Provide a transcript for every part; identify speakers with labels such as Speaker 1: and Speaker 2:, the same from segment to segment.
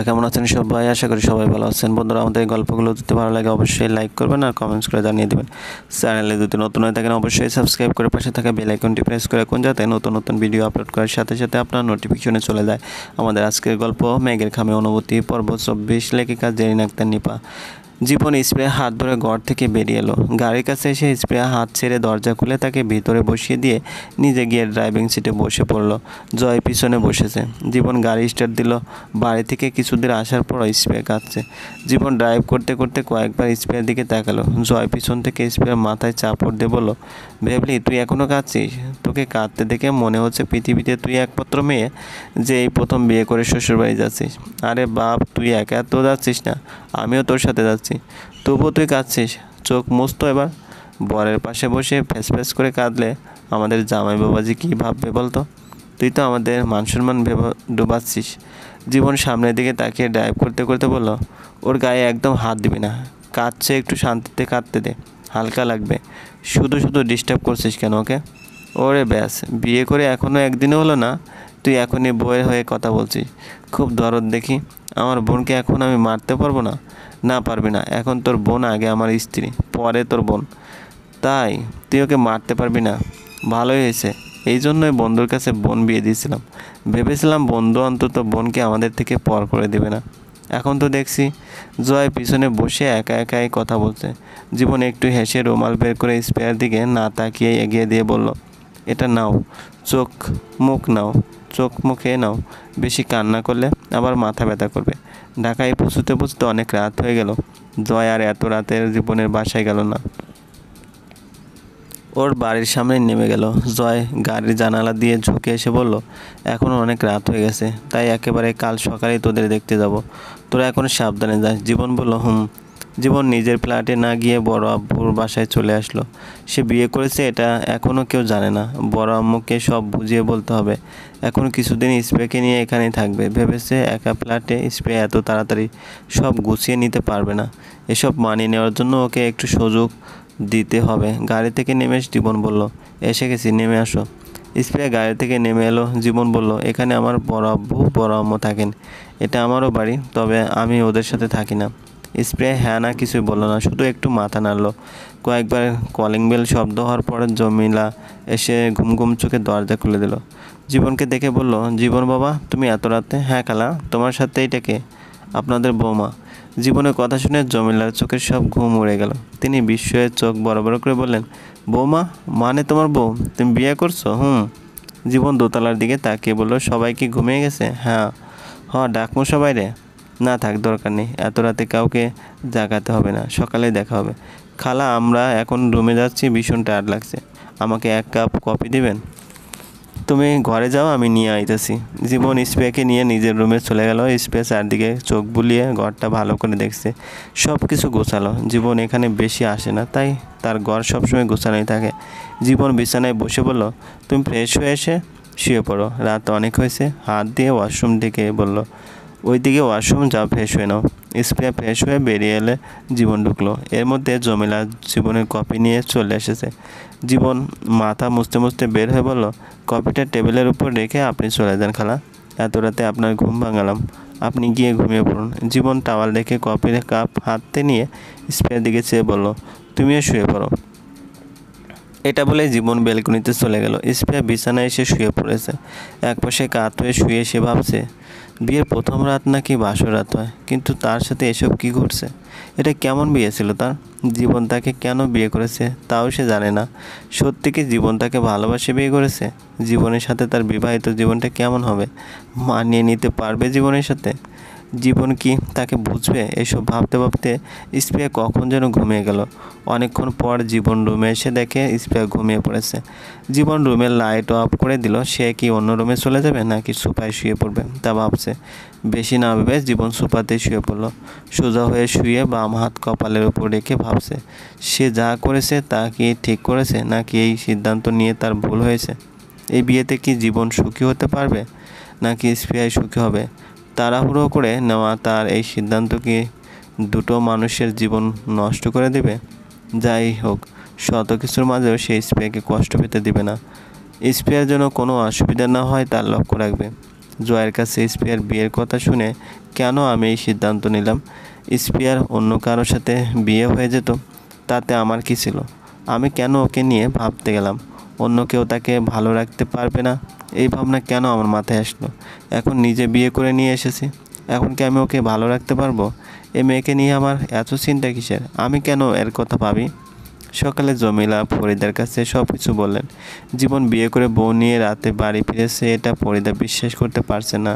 Speaker 1: কেমন আছেন সবাই? আশা করি সবাই ভালো আছেন। বন্ধুরা, আমাদের এই গল্পগুলো যদি ভালো লাগে অবশ্যই লাইক করবেন আর কমেন্টস করে জানিয়ে দেবেন। চ্যানেলে যদি নতুন হয়ে থাকেন অবশ্যই সাবস্ক্রাইব করে পাশে থাকা বেল আইকনটি প্রেস করে রাখুন, যাতে নতুন নতুন ভিডিও আপলোড করার সাথে সাথে আপনার নোটিফিকেশনে চলে যায়। আমাদের আজকের গল্প মেঘের খামে অনুভূতি, পর্ব 24, লেখিকা জেরিন আক্তার নিপা। জীবন স্প্রে হাত ধরে ঘর থেকে বেরিয়ে এলো। গাড়ির কাছে এসে স্প্রে হাত ছেড়ে দরজা খুলে তাকে ভিতরে বসিয়ে দিয়ে নিজে গিয়ে ড্রাইভিং সিটে বসে পড়ল। জয় পিছনে বসেছে। জীবন গাড়ি স্টার্ট দিল। বাড়ি থেকে কিছুদূর আসার পর স্প্রে কাঁদছে। জীবন ড্রাইভ করতে করতে কয়েকবার স্প্রের দিকে তাকালো। জয় পিছন থেকে স্প্রের মাথায় চাপড় দিয়ে বলল, ভেবলি তুই এখনও কাঁদছিস? তোকে কাঁদতে দেখে মনে হচ্ছে পৃথিবীতে তুই একমাত্র মেয়ে যে এই প্রথম বিয়ে করে শ্বশুরবাড়ি যাচ্ছিস। আরে বাপ, তুই একা তো যাচ্ছিস না, আমিও তোর সাথে যাচ্ছি, তবুও তুই কাঁদছিস? চোখ মুছ তো এবার। বরের পাশে বসে ফ্যাস করে কাঁদলে আমাদের জামাই বাবাজি কী ভাববে বলতো? তুই তো আমাদের মান সম্মান ডুবাচ্ছিস। জীবন সামনের দিকে তাকিয়ে ড্রাইভ করতে করতে বলল, ওর গায়ে একদম হাত দিবি না, কাঁদছে, একটু শান্তিতে কাঁদতে দে, হালকা লাগবে। শুধু শুধু ডিস্টার্ব করছিস কেন ওকে? ওরে ব্যাস, বিয়ে করে এখনও একদিনও হলো না, তুই এখনই বউয়ের হয়ে কথা বলছিস? খুব দরদ দেখি। আমার বোনকে এখন আমি মারতে পারবো না? না পারবি না। এখন তোর বোন আগে আমার স্ত্রী, পরে তোর বোন। তাই তুই ওকে মারতে পারবি না? ভালোই হয়েছে, এই জন্যই বন্ধুর কাছে বোন বিয়ে দিয়েছিলাম। ভেবেছিলাম বন্ধু অন্তত বোনকে আমাদের থেকে পর করে দেবে না। এখন তো দেখছি জয় পিছনে বসে একা একাই কথা বলছে। জীবন একটু হেসে রুমাল বের করে স্পেয়ার দিকে না তাকিয়ে এগিয়ে দিয়ে বলল, এটা নাও, চোখ মুখ নাও, চোখ মুখে নাও। বেশি কান্না করলে আবার মাথা ব্যথা করবে। ঢাকায় পৌঁছতে অনেক রাত হয়ে গেল। জয় আর এত রাতের জীবনের বাসায় গেল না, ওর বাড়ির সামনে নেমে গেল। জয় গাড়ির জানালা দিয়ে ঝুঁকে এসে বলল, এখনও অনেক রাত হয়ে গেছে, তাই একেবারে কাল সকালেই তোদের দেখতে যাব। তোরা এখন সাবধানে যাস। জীবন বলল, জীবন নিজের ফ্ল্যাটে না গিয়ে বড় আব্বুর বাসায় চলে আসলো। সে বিয়ে করেছে এটা এখনও কেউ জানে না। বড় আম্মুকে সব বুঝিয়ে বলতে হবে। এখন কিছুদিন স্প্রেকে নিয়ে এখানেই থাকবে। ভেবেছে একা ফ্ল্যাটে স্প্রে এত তাড়াতাড়ি সব গুছিয়ে নিতে পারবে না। এসব মানিয়ে নেওয়ার জন্য ওকে একটু সুযোগ দিতে হবে। গাড়ি থেকে নেমে জীবন বলল, এসে গেছি, নেমে আসো। স্প্রে গাড়ি থেকে নেমে এলো। জীবন বলল, এখানে আমার বড় আব্বু বড় আম্মু থাকেন, এটা আমারও বাড়ি, তবে আমি ওদের সাথে থাকি না। স্প্রে হ্যাঁ না কিছুই বলল না, শুধু একটু মাথা নাড়ল। কয়েকবার কলিং বেল শব্দ হওয়ার পর জমিলা এসে ঘুম চোখে দরজা খুলে দিল। জীবনকে দেখে বলল, জীবন বাবা, তুমি এত রাতে? হ্যাঁ খালা, তোমার সাথে এইটা কে? আপনাদের বৌমা। জীবনের কথা শুনে জমিলার চোখের সব ঘুম উড়ে গেল। তিনি বিস্ময়ে চোখ বড় বড় করে বললেন, বৌমা মানে তোমার বউ? তুমি বিয়ে করছো? জীবন দোতলার দিকে তাকিয়ে বলল, সবাই কি ঘুমিয়ে গেছে? হ্যাঁ। ডাকমো সবাই রে? না থাক, দরকার নেই, এত রাতে কাউকে জাগাতে হবে না, সকালে দেখা হবে। খালা, আমরা এখন রুমে যাচ্ছি, ভীষণ টায়ার্ড লাগছে, আমাকে 1 কাপ কফি দিবেন? তুমি ঘরে যাও, আমি নিয়ে আইতেছি। জীবন স্প্রেকে নিয়ে নিজের রুমে চলে গেল। স্প্রে চারদিকে চোখ বুলিয়ে ঘরটা ভালো করে দেখছে, সব কিছু গোছালো। জীবন এখানে বেশি আসে না, তাই তার ঘর সবসময় গোছানোই থাকে। জীবন বিছানায় বসে বলল, তুমি ফ্রেশ হয়ে এসে শুয়ে পড়ো, রাত অনেক হয়েছে। হাত দিয়ে ওয়াশরুম দিকে বলল, ওইদিকে ওয়াশরুম যাও, ফ্রেশ হয়ে নাও। স্প্রে ফ্রেশ হয়ে বেরিয়ে এলে জীবন ঢুকলো। এর মধ্যে জমিলা জীবনের কফি নিয়ে চলে এসেছে। জীবন মাথা মুছতে বের হয়ে বলল, কফিটা টেবিলের উপর রেখে আপনি চলে যান খালা, এত রাতে আপনার ঘুম ভাঙালাম, আপনি গিয়ে ঘুমিয়ে পড়ুন। জীবন টাওয়াল রেখে কফির কাপ হাতে নিয়ে স্প্রের দিকে চেয়ে বলল, তুমিও শুয়ে পড়ো। এটা বলে জীবন বেলকনিতে চলে গেল। স্প্রে বিছানায় এসে শুয়ে পড়েছে। একপাশে কাত হয়ে শুয়ে সে ভাবছে, বিয়ের প্রথম রাত নাকি বাসর রাত হয়, কিন্তু তার সাথে এসব কি ঘটছে? এটা কেমন বিয়ে ছিল তার? জীবন তাকে কেন বিয়ে করেছে তাও সে জানে না। সত্যি কি জীবন তাকে ভালোবাসে বিয়ে করেছে? জীবনের সাথে তার বিবাহিত জীবনটা কেমন হবে? মানিয়ে নিতে পারবে জীবনের সাথে? জীবন কি তাকে বুঝবে? এসব ভাবতে স্প্রে কখন যেন ঘুমিয়ে গেল। অনেকক্ষণ পর জীবন রুমে এসে দেখে স্প্রে ঘুমিয়ে পড়েছে। জীবন রুমের লাইট অফ করে দিল। সে কি অন্য রুমে চলে যাবে নাকি সোফায় শুয়ে পড়বে তা ভাবছে। বেশি না ভেবে জীবন সোফাতে শুয়ে পড়ল। সোজা হয়ে শুয়ে বাম হাত কপালের উপর রেখে ভাবছে, সে যা করেছে তা কি ঠিক করেছে, নাকি এই সিদ্ধান্ত নিয়ে তার ভুল হয়েছে? এই বিয়েতে কি জীবন সুখী হতে পারবে, নাকি স্প্রে সুখী হবে? তাড়াহুড়ো করে নেওয়া তার এই সিদ্ধান্ত কি দুটো মানুষের জীবন নষ্ট করে দেবে? যাই হোক, শত কিছুর মাঝেও সে স্প্রেকে কষ্ট পেতে দিবে না। স্প্রের যেন কোনো অসুবিধা না হয় তার লক্ষ্য রাখবে। জয়ের কাছে স্পিয়ার বিয়ের কথা শুনে কেন আমি এই সিদ্ধান্ত নিলাম? স্পিয়ার অন্য কারোর সাথে বিয়ে হয়ে যেত, তাতে আমার কী ছিল? আমি কেন ওকে নিয়ে ভাবতে গেলাম অন্য কেউ তাকে ভালো রাখতে পারবে না? এই ভাবনা কেন আমার মাথায় আসলো? এখন নিজে বিয়ে করে নিয়ে এসেছি, এখন কি আমি ওকে ভালো রাখতে পারবো? এই মেয়েকে নিয়ে আমার এত চিন্তা কিসের? আমি কেন এর কথা ভাবি? সকালে জমিলা ফরিদার কাছে সব কিছু বললেন। জীবন বিয়ে করে বউ নিয়ে রাতে বাড়ি ফিরেছে, এটা ফরিদা বিশ্বাস করতে পারছে না।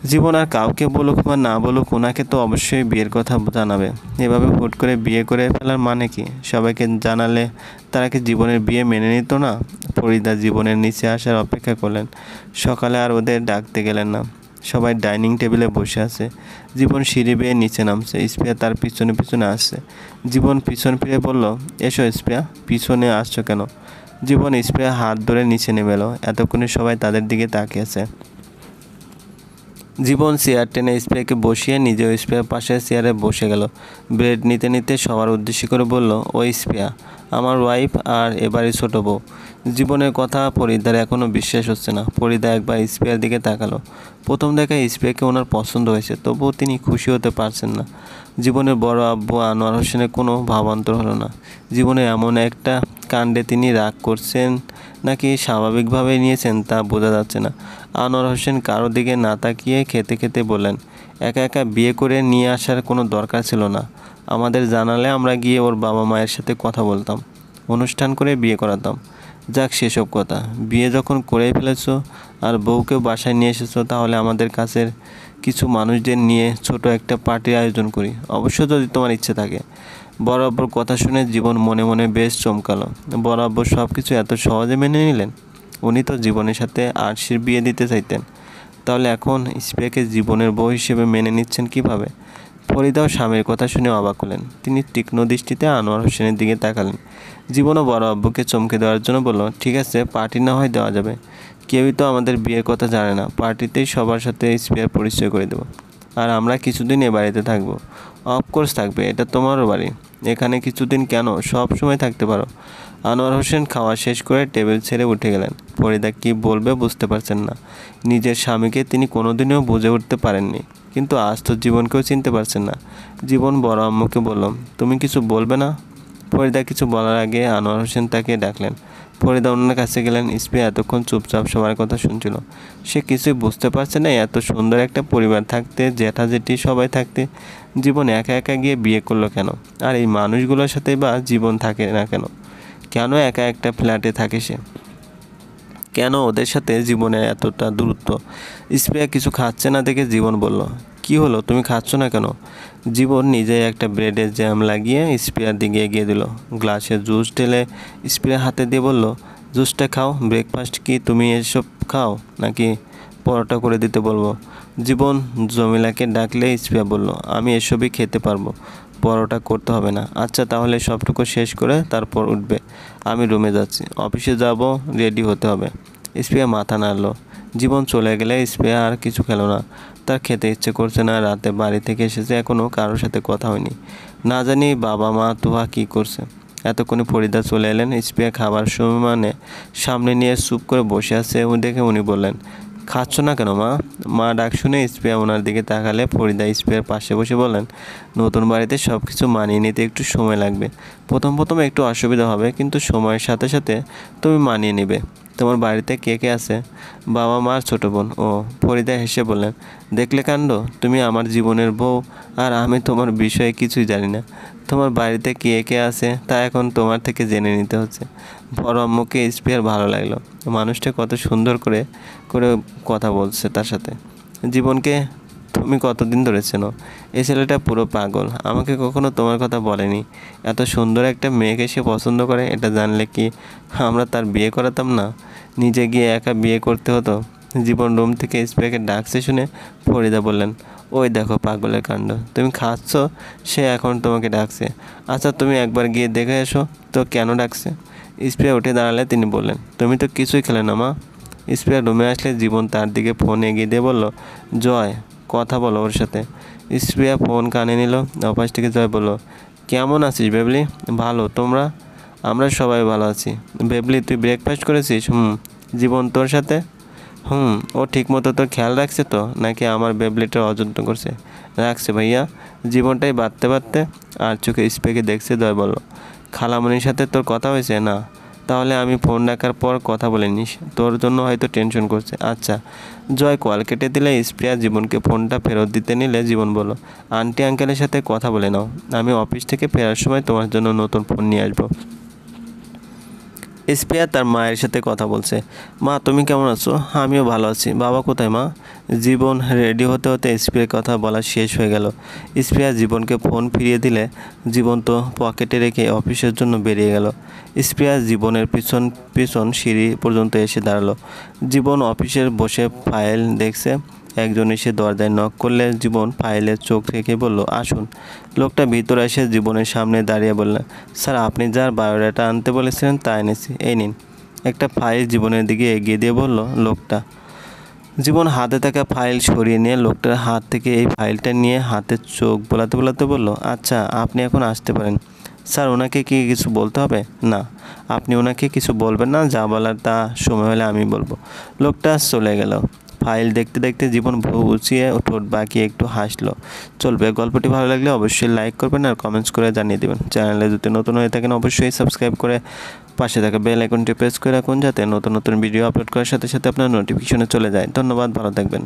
Speaker 1: জীবন আর কাউকে বলুক বা না বলুক, ওনাকে তো অবশ্যই বিয়ের কথা জানাবে। এভাবে হুট করে বিয়ে করে ফেলার মানে কি? সবাইকে জানালে তারা কি জীবনের বিয়ে মেনে নিত না? ফরিদা জীবনের নিচে আসার অপেক্ষা করলেন। সকালে আর ওদের ডাকতে গেলেন না। সবাই ডাইনিং টেবিলে বসে আছে। জীবন সিঁড়ি বেয়ে নিচে নামছে, স্প্রিয়া তার পিছনে পিছনে আসছে। জীবন পিছন ফিরে বলল, এসো স্প্রিয়া, পিছনে আসছো কেন? জীবন স্প্রিয়া হাত ধরে নিচে নেমে এলো। এতক্ষণে সবাই তাদের দিকে তাকিয়েছে। জীবন চেয়ার টেনে স্প্রিয়াকে বসিয়ে নিজেও স্প্রিয়ার পাশে চেয়ারে বসে গেল। ব্রেড নিতে নিতে সবার উদ্দেশ্য করে বলল, ও স্প্রিয়া, আমার ওয়াইফ আর এবারই ছোট বউ। জীবনের কথা ফরিদার এখনও বিশ্বাস হচ্ছে না। ফরিদা একবার স্প্রিয়ার দিকে তাকালো। প্রথম দেখায় স্প্রিয়াকে ওনার পছন্দ হয়েছে, তবুও তিনি খুশি হতে পারছেন না। জীবনের বড় আব্বু আনোয়ার হোসেনের কোনো ভাবান্তর হলো না। জীবনে এমন একটা কাণ্ডে তিনি রাগ করছেন নাকি স্বাভাবিকভাবে নিয়েছেন তা বোঝা যাচ্ছে না। আনোয়ার হোসেন কারো দিকে না তাকিয়ে খেতে খেতে বললেন, একা একা বিয়ে করে নিয়ে আসার কোনো দরকার ছিল না। আমাদের জানালে আমরা গিয়ে ওর বাবা মায়ের সাথে কথা বলতাম, অনুষ্ঠান করে বিয়ে করাতাম। যাক সেসব কথা, বিয়ে যখন করেই ফেলেছো আর বউকেও বাসায় নিয়ে এসেছো, তাহলে আমাদের কাছের কিছু মানুষদের নিয়ে ছোট একটা পার্টির আয়োজন করি, অবশ্য যদি তোমার ইচ্ছে থাকে। বড় আব্বুর কথা শুনে জীবন মনে মনে বেশ চমকালো। বড় আব্বু সব কিছু এত সহজে মেনে নিলেন? উনি তো জীবনের সাথে আরশির বিয়ে দিতে চাইতেন, তাহলে এখন স্প্রিয়াকে জীবনের বউ হিসেবে মেনে নিচ্ছেন কিভাবে? ফরিদাও স্বামীর কথা শুনে অবাক হলেন। তিনি তীক্ষ্ণ দৃষ্টিতে আনোয়ার হোসেনের দিকে তাকালেন। জীবনও বড় আব্বুকে চমকে দেওয়ার জন্য বলল, ঠিক আছে, পার্টি না হয় দেওয়া যাবে। কেউই তো আমাদের বিয়ের কথা জানে না, পার্টিতেই সবার সাথে স্প্রিয়ার পরিচয় করে দেবো। আর আমরা কিছুদিন এ বাড়িতে থাকবো। অফকোর্স থাকবে, এটা তোমারও বাড়ি। এখানে কিছুদিন কেন, সব সময় থাকতে পারো। আনোয়ার হোসেন খাওয়া শেষ করে টেবিল ছেড়ে উঠে গেলেন। ফরিদা কী বলবে বুঝতে পারছেন না। নিজের স্বামীকে তিনি কোনোদিনও বুঝে উঠতে পারেননি, কিন্তু আজ তো জীবনকেও চিনতে পারছেন না। জীবন বড় আম্মুকে বলল, তুমি কিছু বলবে না? ফরিদা কিছু বলার আগে আনোয়ার হোসেন তাকে ডাকলেন। ফরিদা ওনার কাছে গেলেন। স্প্রিয়া এতক্ষণ চুপচাপ সবার কথা শুনছিল। সে কিছুই বুঝতে পারছে না, এত সুন্দর একটা পরিবার থাকতে, জ্যাঠা জেঠি সবাই থাকতে, জীবন একা একা গিয়ে বিয়ে করলো কেন? আর এই মানুষগুলোর সাথে বা জীবন থাকে না কেন? কেন একা একটা ফ্ল্যাটে থাকে সে? কেন ওদের সাথে জীবনের এতটা দূরত্ব? স্প্রিয়া কিছু খাচ্ছে না দেখে জীবন বলল, কি হলো, তুমি খাচ্ছ না কেন? জীবন নিজে একটা ব্রেডের জ্যাম লাগিয়ে স্প্রিয়ার দিকে এগিয়ে দিল। গ্লাসে জুস ঢেলে স্প্রিয়ার হাতে দিয়ে বলল, জুসটা খাও। ব্রেকফাস্ট কি তুমি এসব খাও নাকি পরোটা করে দিতে বলবো? জীবন জমিলাকে ডাকলে স্প্রিয়া বলল, আমি এসবই খেতে পারবো, পরোটা করতে হবে না। আচ্ছা তাহলে সবটুকু শেষ করে তারপর উঠবে। আমি রুমে যাচ্ছি, অফিসে যাব, রেডি হতে হবে। স্প্রিয়া মাথা নাড়ল। জীবন চলে গেলে স্প্রিয়া আর কিছু খেলো না। তার খেতে ইচ্ছে করছে না। রাতে বাড়ি থেকে এসেছে, এখনও কারোর সাথে কথা হয়নি। না জানি বাবা মা তুহা কী করছে। এতক্ষণে ফরিদা চলে এলেন। স্প্রিয়া খাবার মানে সামনে নিয়ে চুপ করে বসে আছে দেখে উনি বললেন, খাচ্ছ না কেন মা? মা ডাক শুনে স্প্রিয়া ওনার দিকে তাকালে ফরিদা স্প্রিয়ার পাশে বসে বললেন, নতুন বাড়িতে সব কিছু মানিয়ে নিতে একটু সময় লাগবে। প্রথম প্রথম একটু অসুবিধা হবে, কিন্তু সময়ের সাথে সাথে তুমি মানিয়ে নেবে। তোমার বাড়িতে কে কে আছে? বাবা মা আর ছোটো বোন। ও, ফরিদা হেসে বললেন, দেখলে কাণ্ড, তুমি আমার জীবনের বউ আর আমি তোমার বিষয়ে কিছুই জানি না। তোমার বাড়িতে কে কে আছে তা এখন তোমার থেকে জেনে নিতে হচ্ছে। বড় আম্মুকে স্প্রিয়ার ভালো লাগলো। মানুষটা কত সুন্দর করে করে কথা বলছে তার সাথে। জীবনকে তুমি কতদিন ধরে চেনো? এই ছেলেটা পুরো পাগল, আমাকে কখনো তোমার কথা বলেনি। এত সুন্দর একটা মেয়েকে সে পছন্দ করে, এটা জানলে কি আমরা তার বিয়ে করাতাম না? নিজে গিয়ে একা বিয়ে করতে হতো। জীবন রুম থেকে স্প্রিয়াকে ডাকছে শুনে ফরিদা বললেন, ওই দেখো পাগলের কাণ্ড, তুমি খাচ্ছ, সে এখন তোমাকে ডাকছে। আচ্ছা তুমি একবার গিয়ে দেখে এসো তো কেন ডাকছে। স্প্রিয়া উঠে দাঁড়ালে তিনি বললেন, তুমি তো কিছুই খেলে না মা। স্প্রিয়া রুমে আসলে জীবন তার দিকে ফোন এগিয়ে দিয়ে বলল, জয়, কথা বলো ওর সাথে। স্প্রিয়া ফোন কানে নিল। অপাস থেকে জয় বলল, কেমন আছিস বেবলি? ভালো, তোমরা? আমরা সবাই ভালো আছি। বেবলি তুই ব্রেকফাস্ট করেছিস? জীবন তোর সাথে? ও ঠিকমতো তো খেয়াল রাখছে তো, নাকি আমার বেবলেটের অযত্ন করছে? রাখছে ভাইয়া, জীবনটাই বাঁধতে বাঁধতে। আর চোখে স্পেকে দেখছে জয় বলল, খালামণির সাথে তোর কথা হয়েছে? না। তাহলে আমি ফোন রাখার পর কথা বলে নিস, তোর জন্য হয়তো টেনশন করছে। আচ্ছা। জয় কল কেটে দিলে স্প্রিয়া জীবনকে ফোনটা ফেরত দিতে নিলে জীবন বলল, আন্টি আঙ্কেলের সাথে কথা বলে নাও, আমি অফিস থেকে ফেরার সময় তোমার জন্য নতুন ফোন নিয়ে আসবো। স্প্রিয়া তার মায়ের সাথে কথা বলছে। মা তুমি কেমন আছো? আমিও ভালো আছি। বাবা কোথায় মা? জীবন রেডি হতে হতে স্প্রিয়ার কথা বলা শেষ হয়ে গেল। স্প্রিয়া জীবনকে ফোন ফিরিয়ে দিলে জীবন তো পকেটে রেখে অফিসের জন্য বেরিয়ে গেল। স্প্রিয়া জীবনের পিছন পিছন সিঁড়ি পর্যন্ত এসে দাঁড়ালো। জীবন অফিসের বসে ফাইল দেখছে। একজন এসে দরজায় নক করলে জীবন ফাইলে চোখ রেখে বলল, আসুন। লোকটা ভিতরে এসে জীবনের সামনে দাঁড়িয়ে বললেন, স্যার আপনি যার বায়োডাটা আনতে বলেছিলেন তা এনেছি, এই নিন। একটা ফাইল জীবনের দিকে এগিয়ে দিয়ে বলল লোকটা। জীবন হাতে থাকা ফাইল সরিয়ে নিয়ে লোকটার হাত থেকে এই ফাইলটা নিয়ে হাতে চোখ বোলাতে বোলাতে বলল, আচ্ছা আপনি এখন আসতে পারেন। স্যার ওনাকে কি কিছু বলতে হবে? না, আপনি ওনাকে কিছু বলবেন না, যা বলার তা সময় হলে আমি বলবো। লোকটা চলে গেল। ফাইল দেখতে দেখতে জীবন ভ্রু উঁচিয়ে ঠোঁট বাঁকিয়ে একটু হাসলো। চলবে। গল্পটি ভালো লাগলে অবশ্যই লাইক করবেন আর কমেন্টস করে জানিয়ে দেবেন। চ্যানেলে যদি নতুন হয়ে থাকেন অবশ্যই সাবস্ক্রাইব করে পাশে থাকা বেল আইকনটি প্রেস করে রাখুন, যাতে নতুন নতুন ভিডিও আপলোড করার সাথে সাথে আপনার নোটিফিকেশনে চলে যায়। ধন্যবাদ, ভালো থাকবেন।